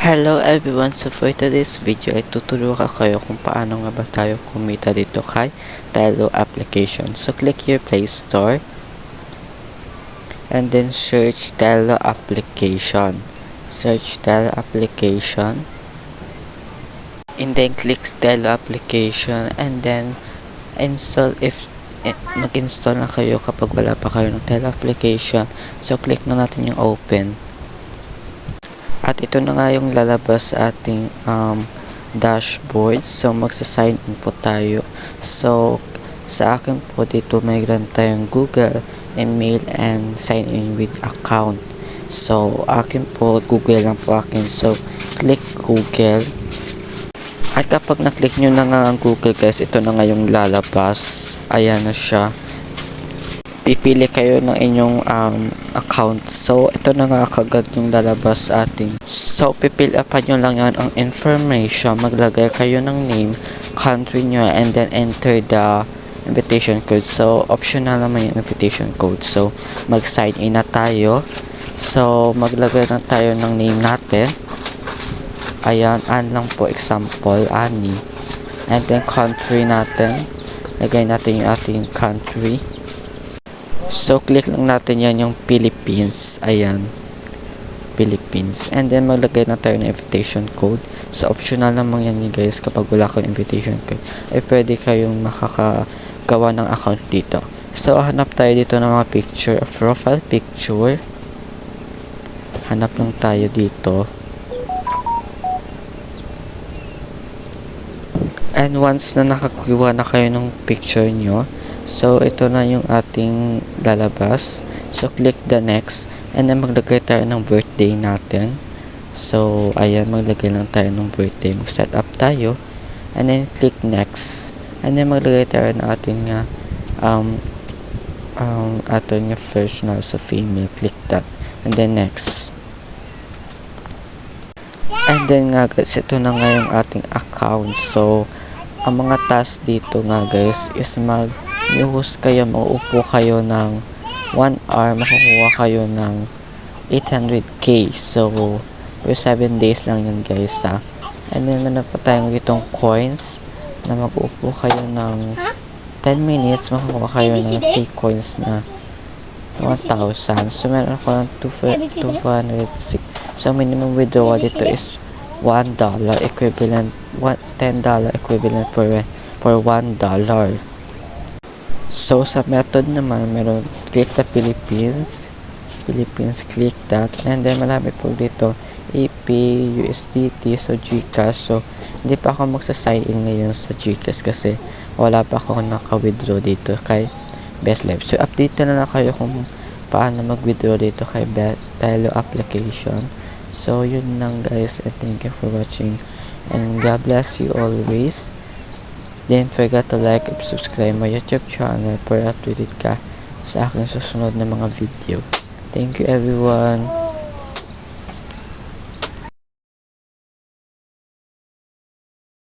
Hello everyone! So for today's video ay tuturuan kayo kung paano nga ba tayo kumita dito kay Telo application. So click your Play Store and then search Telo application. Search Telo application and then click Telo application and then install mag-install na kayo kapag wala pa kayo ng Telo application. So click na natin yung open. At ito na nga yung lalabas sa ating dashboard. So magsa-sign in po tayo. So sa akin po dito mayroon tayong Google, email, and sign in with account. So akin po Google lang po akin. So click Google. At kapag na-click nyo na nga ang Google guys, ito na nga yung lalabas. Ayan na siya. Pipili kayo ng inyong account. So, ito na nga kagad yung lalabas sa ating. So, pipil upan nyo lang yan ang information. Maglagay kayo ng name, country nyo, and then enter the invitation code. So, optional naman yung invitation code. So, mag-sign in na tayo. So, maglagay na tayo ng name natin. Ayan, lang po example, Ani. And then, country natin. Lagay natin yung ating country. So, click lang natin yan yung Philippines. Ayan. Philippines. And then, maglagay na tayo ng invitation code. So, optional naman yan guys. Kapag wala kayong invitation code, ay pwede kayong makakagawa ng account dito. So, hanap tayo dito ng mga picture. Profile picture. Hanap lang tayo dito. And once na nakakuha na kayo ng picture nyo, so, ito na yung ating lalabas. So, click the next. And then, maglagay tayo ng birthday natin. So, ayan, maglagay lang tayo ng birthday. Mag-set up tayo. And then, click next. And then, maglagay tayo ng ating first na. So, female. Click that. And then, next. And then, nga guys, ito na nga yung ating account. So, ang mga task dito nga guys is mag-use kayo, mauupo kayo ng 1 hour, makukuha kayo ng 800k. So, for 7 days lang yun guys ha. And then, meron pa tayong ditong coins na mag-uupo kayo ng 10 minutes, makukuha kayo ng 3 coins na 1,000. So, meron ako ng 206. So, minimum withdrawal dito is $1 equivalent, $10 equivalent for $1. So, sa method naman, meron click the Philippines, click that, and then marami po dito EP, USDT, so GCash. So, hindi pa ako magsa-sign in ngayon sa GCash kasi wala pa ako naka-withdraw dito kay Best Life. So, update na lang kayo kung paano mag-withdraw dito kay Telo application. So, yun lang guys, and thank you for watching, and God bless you always. Don't forget to like and subscribe my YouTube channel para updated ka sa aking susunod na mga video. Thank you everyone.